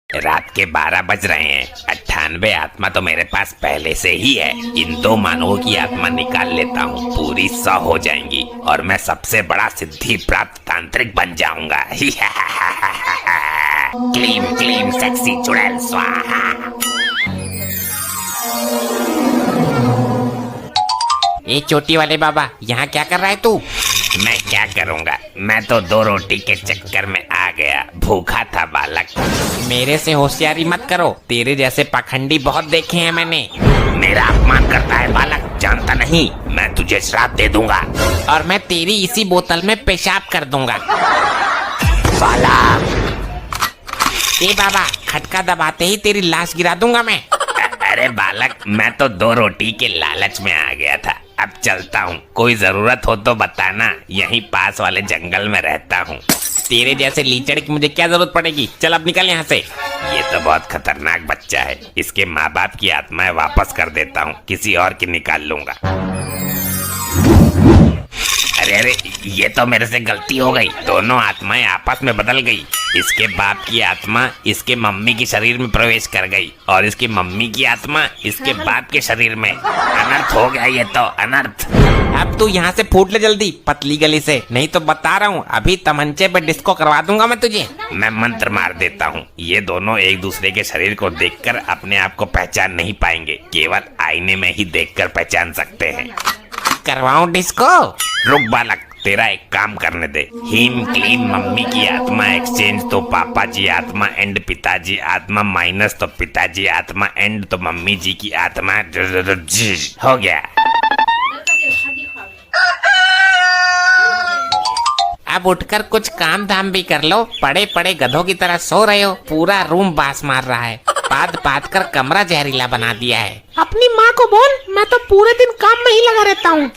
रात के 12 बज रहे हैं। 98 आत्मा तो मेरे पास पहले से ही है। इन 2 मानवों की आत्मा निकाल लेता हूँ, पूरी 100 हो जाएंगी और मैं सबसे बड़ा सिद्धि प्राप्त तांत्रिक बन जाऊंगा। क्लीम क्लीम सेक्सी चुड़ैल स्वाहा। ए चोटी वाले बाबा, यहाँ क्या कर रहा है तू? मैं क्या करूंगा, मैं तो 2 रोटी के चक्कर में आ गया, भूखा था बालक। मेरे से होशियारी मत करो, तेरे जैसे पाखंडी बहुत देखे हैं मैंने। मेरा अपमान करता है बालक, जानता नहीं मैं तुझे श्राप दे दूंगा और मैं तेरी इसी बोतल में पेशाब कर दूंगा। बालक। ए बाबा, खटका दबाते ही तेरी लाश गिरा दूंगा मैं। अरे बालक, मैं तो 2 रोटी के लालच में आ गया था, अब चलता हूँ। कोई जरूरत हो तो बताना, यहीं पास वाले जंगल में रहता हूँ। तेरे जैसे लीचड़ की मुझे क्या जरूरत पड़ेगी, चल अब निकल यहाँ से। ये तो बहुत खतरनाक बच्चा है, इसके माँ बाप की आत्माएं वापस कर देता हूँ, किसी और की निकाल लूंगा। अरे अरे, ये तो मेरे से गलती हो गई, दोनों आत्माएं आपस में बदल गई। इसके बाप की आत्मा इसके मम्मी के शरीर में प्रवेश कर गई और इसकी मम्मी की आत्मा इसके बाप के शरीर में। अनर्थ हो गया ये तो, अनर्थ। अब तू यहाँ से फूट ले जल्दी, पतली गली से, नहीं तो बता रहा हूँ अभी तमंचे पे डिस्को करवा दूंगा मैं तुझे। मैं मंत्र मार देता हूँ, ये दोनों एक दूसरे के शरीर को देखकर अपने आप को पहचान नहीं पाएंगे, केवल आईने में ही देखकर पहचान सकते हैं। करवाऊं डिस्को? रुक बालक, तेरा एक काम करने दे। हीम क्लीम मम्मी की आत्मा एक्सचेंज तो पापा जी आत्मा एंड पिताजी आत्मा माइनस तो पिताजी आत्मा एंड तो मम्मी जी की आत्मा। हो गया। अब उठकर कुछ काम धाम भी कर लो, पड़े पड़े गधों की तरह सो रहे हो। पूरा रूम बास मार रहा है, पाद कर कमरा जहरीला बना दिया है। अपनी माँ को बोल, मैं तो पूरे दिन काम में ही लगा रहता हूँ।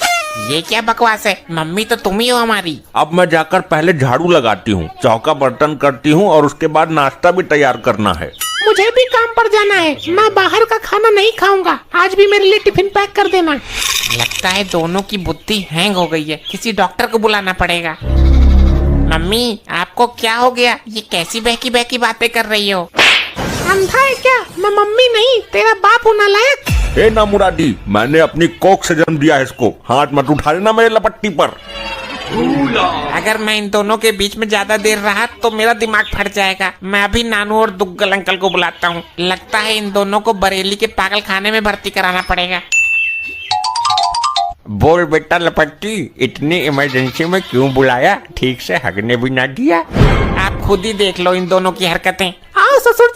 ये क्या बकवास है, मम्मी तो तुम ही हो हमारी। अब मैं जाकर पहले झाड़ू लगाती हूँ, चौका बर्तन करती हूँ और उसके बाद नाश्ता भी तैयार करना है। मुझे भी काम पर जाना है, मैं बाहर का खाना नहीं खाऊंगा। आज भी मेरे लिए टिफिन पैक कर देना। लगता है दोनों की बुद्धि हैंग हो गई है, किसी डॉक्टर को बुलाना पड़ेगा। मम्मी, आपको क्या हो गया, ये कैसी बहकी बहकी बातें कर रही हो? अंधा है क्या? मैं मम्मी नहीं, तेरा बाप हूँ नालायक। ए ना मुरादी, मैंने अपनी कोख से जन्म दिया है इसको, हाथ मत उठा लेना मेरे लपट्टी पर। अगर मैं इन दोनों के बीच में ज्यादा देर रहा तो मेरा दिमाग फट जाएगा। मैं अभी नानू और दुग्गल अंकल को बुलाता हूँ। लगता है इन दोनों को बरेली के पागल खाने में भर्ती कराना पड़ेगा। बोल बेटा लपट्टी, इतनी इमरजेंसी में क्यों बुलाया? ठीक से हगने भी ना दिया। आप खुद ही देख लो इन दोनों की हरकतें। आओ ससुर